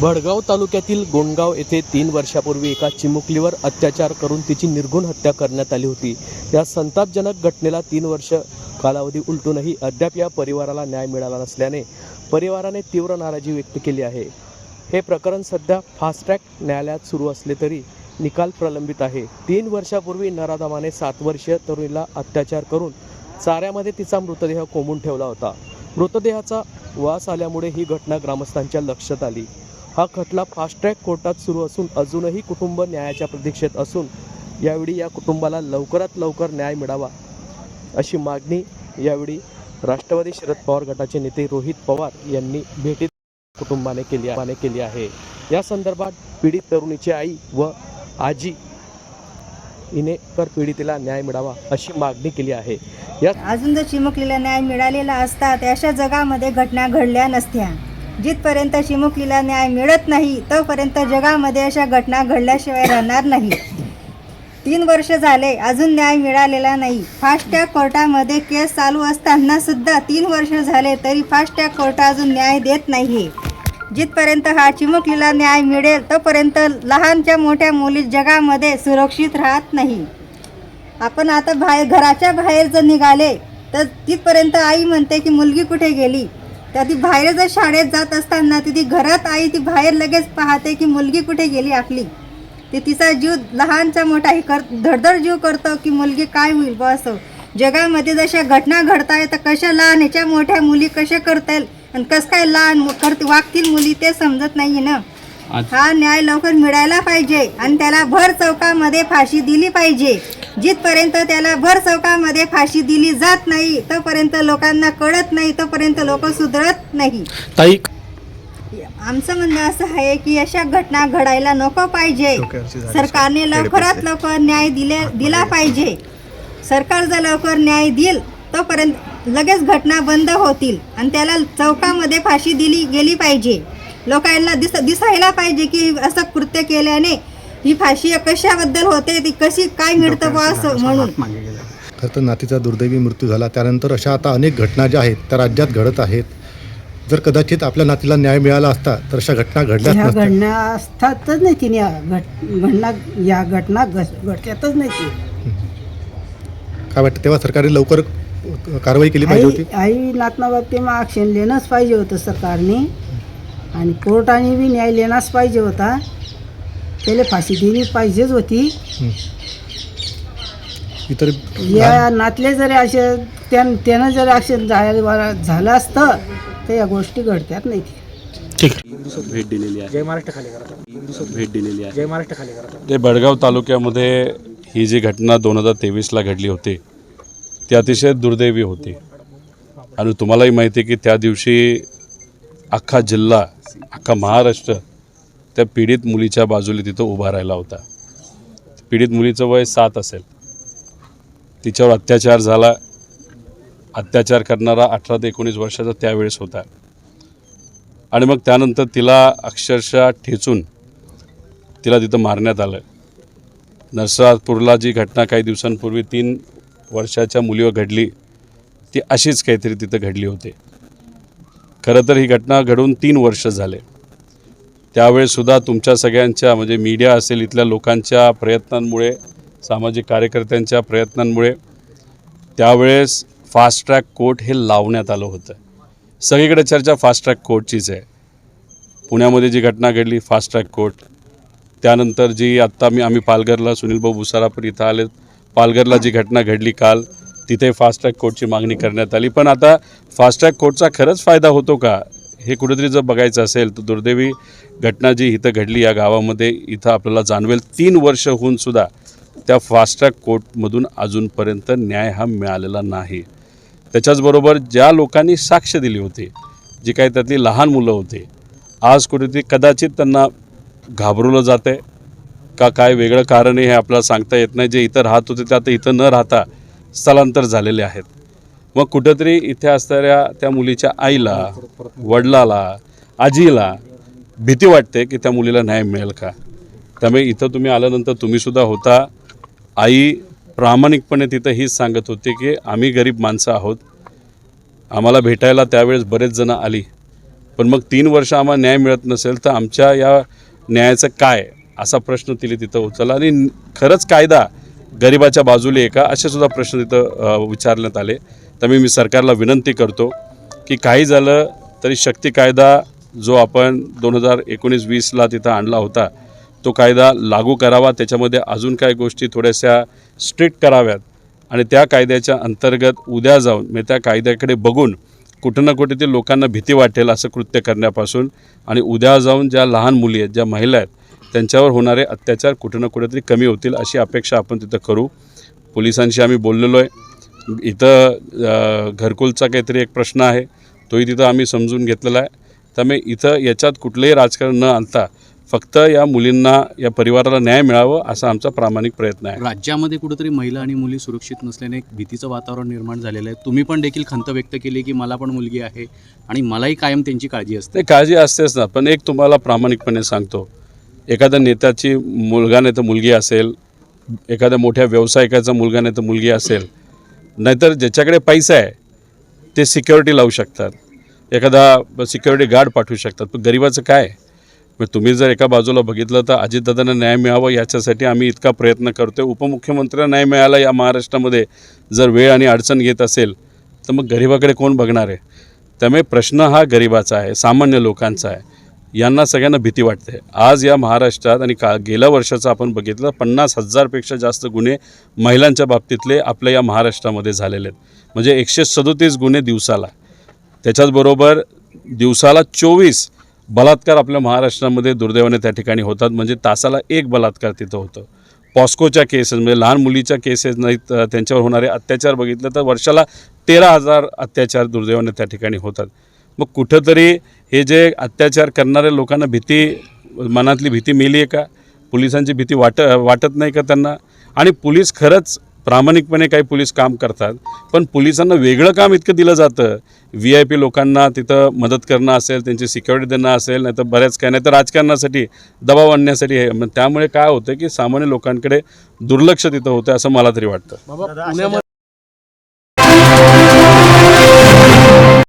भडगाव तालुक्यातील गोंडगाव येथे 3 वर्षापूर्वी एका चिमुकलीवर अत्याचार करून तिची निर्घृण हत्या करण्यात आली होती। या संतापजनक घटनेला 3 वर्ष कालावधी उलटूनही अद्याप या परिवाराला न्याय मिळाला नसल्याने परिवाराने तीव्र नाराजी व्यक्त केली आहे। हे प्रकरण सध्या फास्ट ट्रॅक न्यायालयात सुरू असले तरी निकाल प्रलंबित आहे। 3 वर्षापूर्वी नराधमाने 7 वर्षीय तरुणीला अत्याचार करून चाऱ्यामध्ये तिचा मृतदेह कोंबून ठेवला होता। मृतदेहाचा वास आल्यामुळे ही घटना ग्रामस्थांच्या लक्षात आली। हा खटला फास्ट ट्रॅक कोर्टात सुरू असून अजूनही कुटुंब न्यायाच्या प्रतीक्षेत असून यावेळी या कुटुंबाला लवकरात लवकर न्याय मिळावा अशी मागणी यावेळी राष्ट्रवादी शरद पवार गटाचे नेते रोहित पवार यांनी भेटीत कुटुंबाने केली आहे। या संदर्भात पीडित तरुणीची आई व आजी हिने पीडितेला न्याय मिळावा अशी मागणी केली आहे। अजून जर चिमुकलीला न्याय मिळालेला असता तर अशा जगामध्ये घटना घडल्या नसत्या। जिथपर्यंत चिमुकलीला न्याय मिळत नाही तोपर्यंत जगामध्ये अशा घटना घडल्याशिवाय राहणार नाही। 3 वर्ष झाले अजून न्याय मिळालेला नाही। फास्ट ट्रॅक कोर्टामध्ये केस चालू असताना सुद्धा 3 वर्ष झाले तरी फास्ट ट्रॅक कोर्ट अजून न्याय देत नाही। जिथपर्यंत हा चिमुकलीला न्याय मिळेल तोपर्यंत लहानच्या मोठ्या मुली जगामध्ये सुरक्षित राहत नाही। आपण आता घराच्या बाहेर जर निघाले तर तिथपर्यंत आई म्हणते की मुलगी कुठे गेली। तर ती बाहेर जर शाळेत जात असताना ती घरात आई ती बाहेर लगेच पाहते की मुलगी कुठे गेली आपली। ते तिचा जीव लहानचा मोठा धडधड जीव करतो की मुलगी काय होईल बा असं। जगामध्ये जशा घटना घडताय तर कशा लहानच्या मोठ्या मुली कशा करतील आणि कसं काय लहान वागतील मुली ते समजत नाही ना। हा न्याय लवकर मिळायला पाहिजे आणि त्याला भर चौकामध्ये फाशी दिली पाहिजे। जिथपर्यंत त्याला भर चौकामध्ये फाशी दिली जात नाही तोपर्यंत लोकांना कळत नाही, तोपर्यंत लोक सुधरत नाही। आमचं म्हणणं असं आहे की अशा घटना घडायला नको पाहिजे। सरकारने लवकरात लवकर न्याय दिला पाहिजे। सरकार जर लवकर न्याय देईल तोपर्यंत लगेच घटना बंद होतील आणि त्याला चौकामध्ये फाशी दिली गेली पाहिजे। लोकांना दिसायला पाहिजे की असं कृत्य केल्याने ही फाशी कशाबद्दल होते, ती कशी काय मिळतं बा असं म्हणून। खरं तर नातीचा दुर्दैवी मृत्यू झाला त्यानंतर अशा आता अनेक घटना ज्या आहेत त्या राज्यात घडत आहेत। जर कदाचित आपल्या नातीला न्याय मिळाला असता तर अशा घटना घडल्या असतातच नाही। तिने या घटना घडतातच नाही। काय वाटतं तेव्हा सरकारने लवकर कारवाई केली पाहिजे होती। आई नातनाबाबतीत मग ॲक्शन लेणंच पाहिजे होतं सरकारने आणि कोर्टाने बी न्याय लेणाच पाहिजे होता। त्याला फाशी दिली पाहिजेच होती। इतर या नातले जरी असे त्यानं जर ॲक्शन झालं असतं तर या गोष्टी घडतात नाही। भेट दिलेली आहे। जय महाराष्ट्र खाली करा। भेट दिलेली आहे। जय महाराष्ट्र खाली करा। ते भडगाव तालुक्यामध्ये ही जी घटना 2023ला घडली होती ती अतिशय दुर्दैवी होती आणि तुम्हालाही माहिती आहे की त्या दिवशी अख्खा जिल्हा अख्खा महाराष्ट्र त्या पीडित मुलीच्या बाजूला तिथं उभा राहिला होता। पीडित मुलीचं वय 7 असेल। तिच्यावर अत्याचार झाला। अत्याचार करणारा 18 ते 19 वर्षाचा त्यावेळेस होता आणि मग त्यानंतर तिला अक्षरशः ठेचून तिला तिथं मारण्यात आलं। नरसापूरला जी घटना काही दिवसांपूर्वी 3 वर्षाच्या मुलीवर घडली ती अशीच काहीतरी तिथं घडली होती। खरं तर ही घटना घडून 3 वर्ष झाले। त्यावेळेसुद्धा तुमच्या सगळ्यांच्या म्हणजे मीडिया असेल इथल्या लोकांच्या प्रयत्नांमुळे, सामाजिक कार्यकर्त्यांच्या प्रयत्नांमुळे त्यावेळेस फास्ट ट्रॅक कोर्ट हे लावण्यात आलं होतं। सगळीकडे चर्चा फास्ट ट्रॅक कोर्टचीच आहे। पुण्यामध्ये जी घटना घडली फास्ट ट्रॅक कोर्ट, त्यानंतर जी आत्ता आम्ही पालघरला सुनील भाऊ भुसारापूर इथं आले, पालघरला जी घटना घडली काल तिथे फास्ट ट्रॅक कोर्टची मागणी करण्यात आली। पण आता फास्ट ट्रॅक कोर्टचा खरंच फायदा होतो का हे कुठेतरी जर बघायचं असेल तर दुर्दैवी घटना जी इथं घडली या गावामध्ये इथं आपल्याला जाणवेल 3 वर्ष होऊन सुद्धा त्या फास्ट ट्रॅक कोर्टमधून अजूनपर्यंत न्याय हा मिळालेला नाही। त्याच्याचबरोबर ज्या लोकांनी साक्ष दिली होती, जी काही त्यातली लहान मुलं होती, आज कुठेतरी कदाचित त्यांना घाबरवलं जातं आहे का काय वेगळं कारण हे आपल्याला सांगता येत नाही। जे इथं राहत होते ते आता इथं न राहता स्थलांतर झालेले आहेत। मग कुठंतरी इथे असणाऱ्या त्या मुलीच्या आईला, वडिलाला, आजीला भीती वाटते की त्या मुलीला न्याय मिळेल का। त्यामुळे इथं तुम्ही आल्यानंतर तुम्हीसुद्धा होता। आई प्रामाणिकपणे तिथं हीच सांगत होती की आम्ही गरीब माणसं आहोत आम्हाला भेटायला त्यावेळेस बरेच जण आली, पण मग 3 वर्ष आम्हाला न्याय मिळत नसेल तर आमच्या या न्यायाचं काय, असा प्रश्न तिने तिथं उचलला. आणि खरंच कायदा गरिबाच्या बाजूला आहे का, असे सुद्धा प्रश्न तिथं विचारण्यात आले. त्यामुळे मी सरकारला विनंती करतो की काही झालं तरी शक्ती कायदा जो आपण 2019-20ला तिथं आणला होता तो कायदा लागू करावा. त्याच्यामध्ये अजून काही गोष्टी थोड्याशा स्ट्रिक्ट कराव्यात आणि त्या कायद्याच्या अंतर्गत उद्या जाऊन म्हणजे त्या कायद्याकडे बघून कुठं ना कुठे ते लोकांना भीती वाटेल असं कृत्य करण्यापासून, आणि उद्या जाऊन ज्या लहान मुली आहेत, ज्या महिला आहेत, त्यांच्यावर होणारे अत्याचार कुठं ना कुठेतरी कमी होतील अशी अपेक्षा आपण तिथं करू. पोलिसांशी आम्ही बोललेलो आहे. इथं घरकुलचा काहीतरी एक प्रश्न आहे, तोही तिथं आम्ही समजून घेतलेला आहे. त्यामुळे इथं याच्यात कुठलंही राजकारण न आणता फक्त या मुलींना, या परिवाराला न्याय मिळावं असा आमचा प्रामाणिक प्रयत्न आहे. राज्यामध्ये कुठेतरी महिला आणि मुली सुरक्षित नसल्याने एक भीतीचं वातावरण निर्माण झालेलं आहे. तुम्ही पण देखील खंत व्यक्त केली की मला पण मुलगी आहे आणि मलाही कायम त्यांची काळजी असते. ते काळजी असतेच ना, पण एक तुम्हाला प्रामाणिकपणे सांगतो, एखाद्या नेत्याची मुलगा नाही तर मुलगी असेल, एखाद्या मोठ्या व्यावसायिकाचा मुलगा नाही तर मुलगी असेल, नाहीतर ज्याच्याकडे पैसा आहे ते सिक्युरिटी लावू शकतात, एखादा सिक्युरिटी गार्ड पाठवू शकतात. पण गरिबाचं काय? मग तुम्ही जर एका बाजूला बघितलं तर अजितदादांना न्याय मिळावा याच्यासाठी आम्ही इतका प्रयत्न करतो. उपमुख्यमंत्र्यांना न्याय मिळाला या महाराष्ट्रामध्ये जर वेळ आणि अडचण येत असेल तर मग गरिबाकडे कोण बघणार आहे? त्यामुळे प्रश्न हा गरिबाचा आहे, सामान्य लोकांचा आहे. यांना सगळ्यांना भीती वाटते. आज या महाराष्ट्रात आणि गेल्या वर्षाचं आपण बघितलं 50,000पेक्षा जास्त गुन्हे महिलांच्या बाबतीतले आपल्या या महाराष्ट्रामध्ये झालेले आहेत. म्हणजे 137 गुन्हे दिवसाला. त्याच्याचबरोबर दिवसाला 24 बलात्कार आपल्या महाराष्ट्रामध्ये दुर्दैवाने त्या ठिकाणी होतात. म्हणजे तासाला 1 बलात्कार तिथं होतं. पॉस्कोच्या केसेस म्हणजे लहान मुलीच्या केसेस नाहीत, त्यांच्यावर होणारे अत्याचार बघितलं तर वर्षाला 13,000 अत्याचार दुर्दैवाने त्या ठिकाणी होतात. मग कुठंतरी हे जे अत्याचार करणाऱ्या लोकांना मनातली भीती मेली आहे का? पोलिसांची भीती वाटत नाही का त्यांना? आणि पोलीस खरंच प्रामाणिकपणे काही पोलीस काम करतात, पण पोलिसांना वेगळं काम इतकं दिलं जातं. VIP लोकांना तिथं मदत करणं असेल, त्यांची सिक्युरिटी देणं असेल, नाही तर बऱ्याच काय, नाही तर राजकारणासाठी दबाव आणण्यासाठी आहे. मग त्यामुळे काय होतं की सामान्य लोकांकडे दुर्लक्ष तिथं होतं असं मला तरी वाटतं. बाबा पुण्यामध्ये